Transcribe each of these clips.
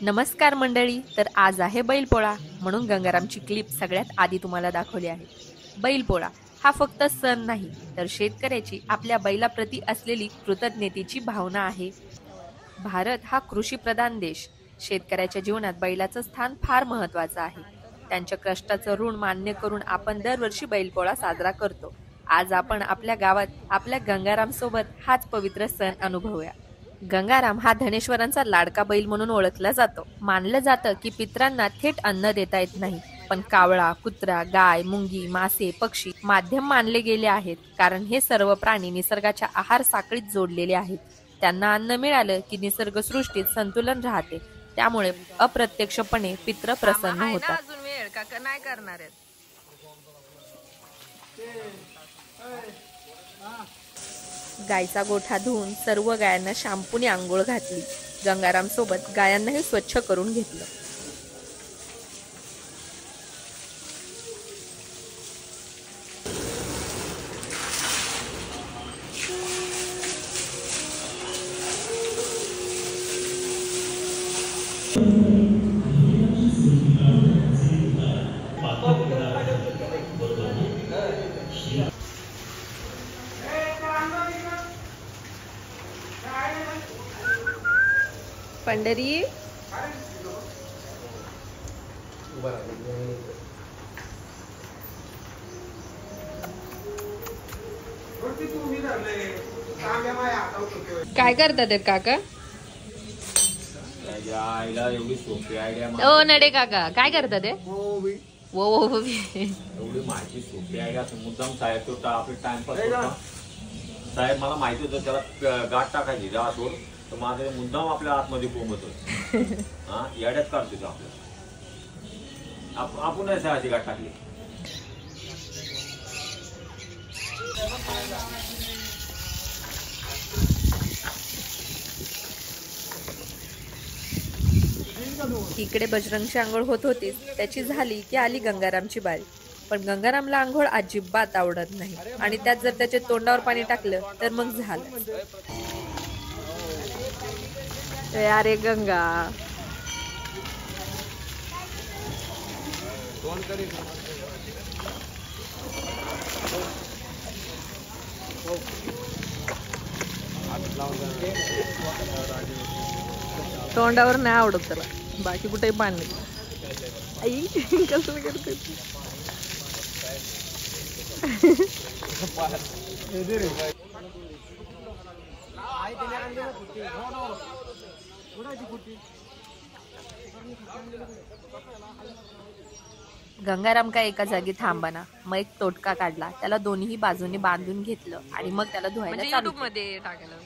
नमस्कार मंडळी. तर आज आहे बैलपोळा, म्हणून गंगारामची क्लिप सगळ्यात आधी तुम्हाला दाखवली आहे. बैलपोळा हा फक्त सण नाही, तर शेतकऱ्याची आपल्या बैलाप्रती असलेली कृतज्ञतेची भावना आहे. भारत हा कृषीप्रधान देश. शेतकऱ्याच्या जीवनात बैलाचं स्थान फार महत्वाचं आहे. त्यांच्या कष्टाचं ऋण मान्य करून आपण दरवर्षी बैलपोळा साजरा करतो. आज आपण आपल्या गावात आपल्या गंगाराम सोबत हाच पवित्र सण अनुभवूया. गंगाराम हा धनेश्वरांचा लाडका बैल म्हणून ओळखला जातो. मानलं जातं की पितरांना थेट अन्न देता येत नाही, पण कावळा, कुत्रा, गाय, मुंगी, मासे, पक्षी माध्यम मानले गेले आहेत, कारण हे सर्व प्राणी निसर्गाच्या आहार साखळीत जोडलेले आहेत. त्यांना अन्न मिळालं की निसर्गसृष्टीत संतुलन राहते. त्यामुळे अप्रत्यक्षपणे पित्र प्रसन्न होतात. अजून वेळ का नाही करणार आहेत? गायचा गोठा धुवून सर्व गायांना शॅम्पूने आंघोळ घातली. गंगाराम सोबत गायांनाही स्वच्छ करून घेतलं. पंढरी काय करतात काका? एवढी सोपी आयडिया ओ नडे काका काय करतात? वो एवढी माहिती सोपी आयडिया मुद्दाम साहेब तो आपले टाइमपास साहेब मला माहिती होतं त्याला गाठ टाकायची जातोर, तर माझे मुद्दाम आपल्या आतमध्ये कोंबत होत. हा याड्यात काढतो तो आपल्या आपण नाही साहेबाची गाठ टाकली. इकडे बजरंगची आंघोळ होत होती, त्याची झाली की आली गंगारामची बारी. पण गंगारामला आंघोळ अजिबात आवडत नाही, आणि त्यात जर त्याच्या तोंडावर पाणी टाकलं तर मग झालं. अरे गंगा तोंडावर नाही आवडत त्याला, बाकी कुठे पाणी. आई कसं करते? गंगाराम काय एका जागी थांबाना. मग एक तोटका काढला, त्याला दोन्ही बाजूने बांधून घेतलं आणि मग त्याला धुवायला चालू केलं. मध्ये टाकलं.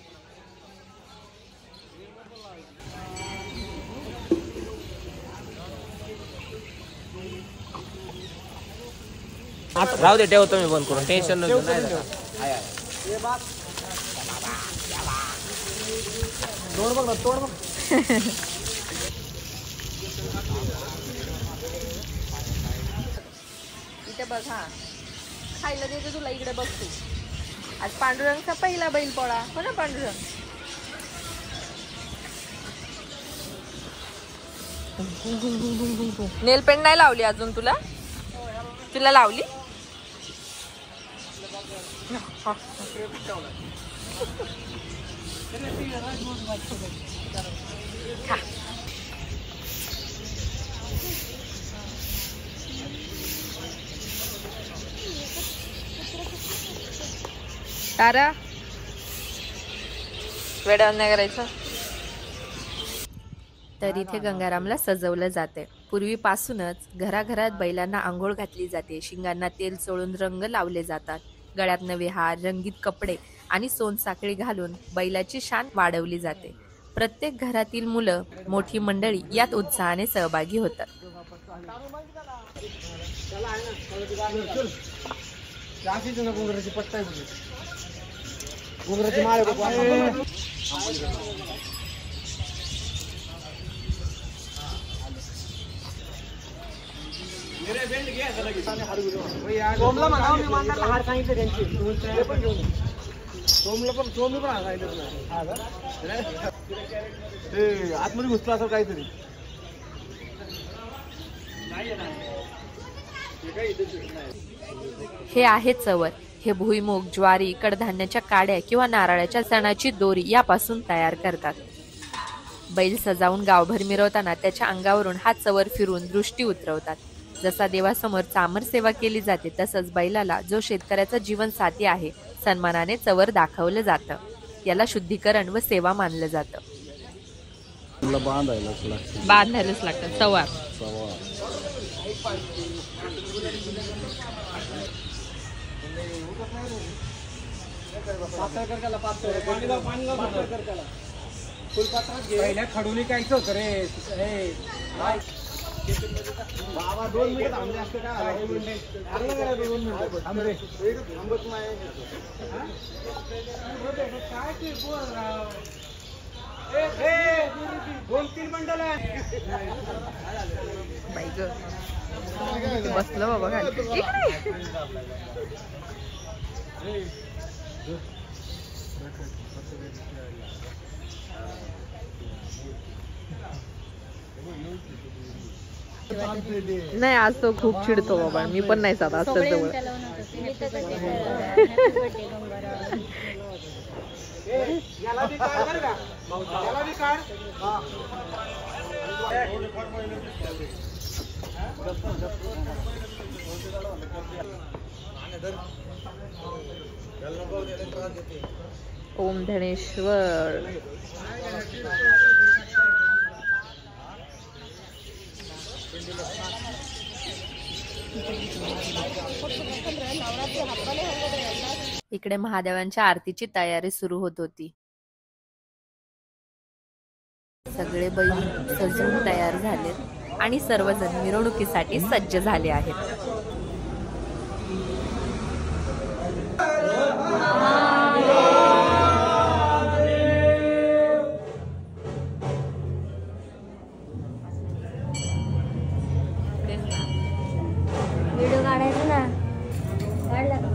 राहू दे, ठेवतो मी बंद करून, टेन्शन नको. तोड बघ. इथे बघ, हा खायला देते तुला. इकडे बघ तू. आज पांडुरंगचा पहिला बैलपोळा हो ना पांडुरंग? नेल पेंट नाही लावली अजून तुला? तुला लावली? तारा वेड्यावर नाही करायचं. तर इथे गंगारामला सजवलं जाते. पूर्वीपासूनच घराघरात बैलांना आंघोळ घातली जाते. शिंगांना तेल चोळून रंग लावले जातात. गळ्यात नवे हार, रंगीत कपडे आणि सोनसाखळी घालून बैलाची शान वाढवली जाते. प्रत्येक घरातील मुलं, मोठी मंडळी यात उत्साहाने सहभागी होतात. सोमला म्हणा मी मांडला हार सांगितलं त्यांची ते पण घेऊन सोमला पण सांगितलं ते आतमध्ये घुसला असं काहीतरी हे आहे चवर. हे भुईमूग, ज्वारी, कडधान्याच्या काड्या किंवा नारळाच्या सणाची दोरी यापासून तयार करतात. बैल सजावून गावभर मिरवताना त्याच्या अंगावरून हा चवर फिरून दृष्टी उतरवतात. जसा देवासमोर चामर सेवा केली जाते तसंच बैलाला, जो शेतकऱ्याचा जीवन साथी आहे, सन्मानाने चवर दाखवलं जातं. याला शुद्धीकरण व सेवा मानलं जातं. बांधायलाच लागतात सवार. पहिल्या खडुली कायचं होतं रे बाबा. 2 मिनिट थांबले असते काय 2 मिनिट थांबले थांबत नाही. काय 2-3 बंडल बाई ग बसलं बाबा खाली. नाही आज तो खूप चिडतो बाबा. मी पण नाही जात आज जवळ. ओम धनेश्वर. इकडे महादेवांच्या आरतीची तयारी सुरू होत होती. सगळे बैल सजून तयार झालेत आणि सर्वजण मिरवणुकीसाठी सज्ज झाले आहेत. व्हिडिओ काढायचा ना. काढला का?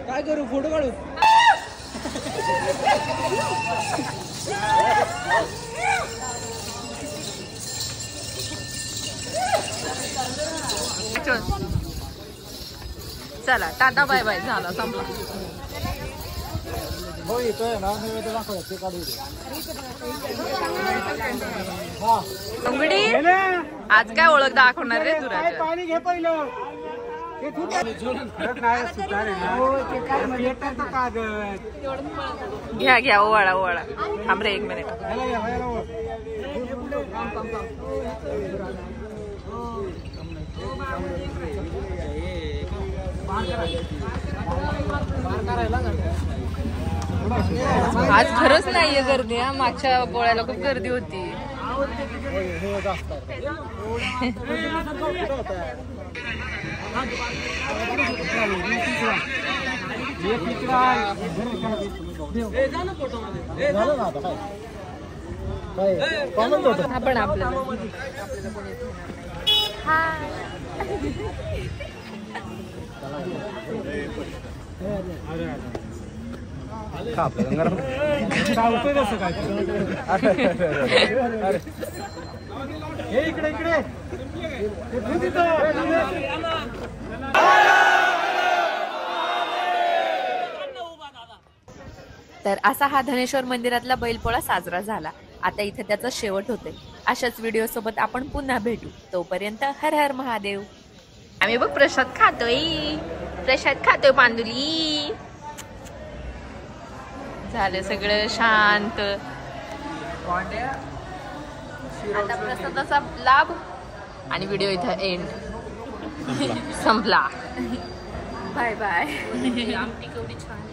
काय करू फोटो काढू चला टाटा बाय बाय झाला संपला. हो येतोय ना नैवेद्य दाखव ते काढू उघडी आज काय ओळख दाखवणार रे तुला? पाणी घे पहिलं ते घ्या घ्या ओवाळा ओवाळा. थांब रे 1 मिनिट. आज खरंच नाहीये गर्दी. मागच्या पोळ्याला खूप गर्दी होती. आपण आपल्याला इकडे इकडे तर असा हा धनेश्वर मंदिरातला बैलपोळा साजरा झाला. आता इथे त्याचा शेवट होतोय. अशाच व्हिडिओ सोबत आपण पुन्हा भेटू. तोपर्यंत हर हर महादेव. आम्ही बघ प्रसाद खातोय पांडुली. झालं सगळं शांत. आता प्रसादाचा लाभ आणि व्हिडिओ इथं एंड संपला. Bye bye. आमटी केवढी छान आहे.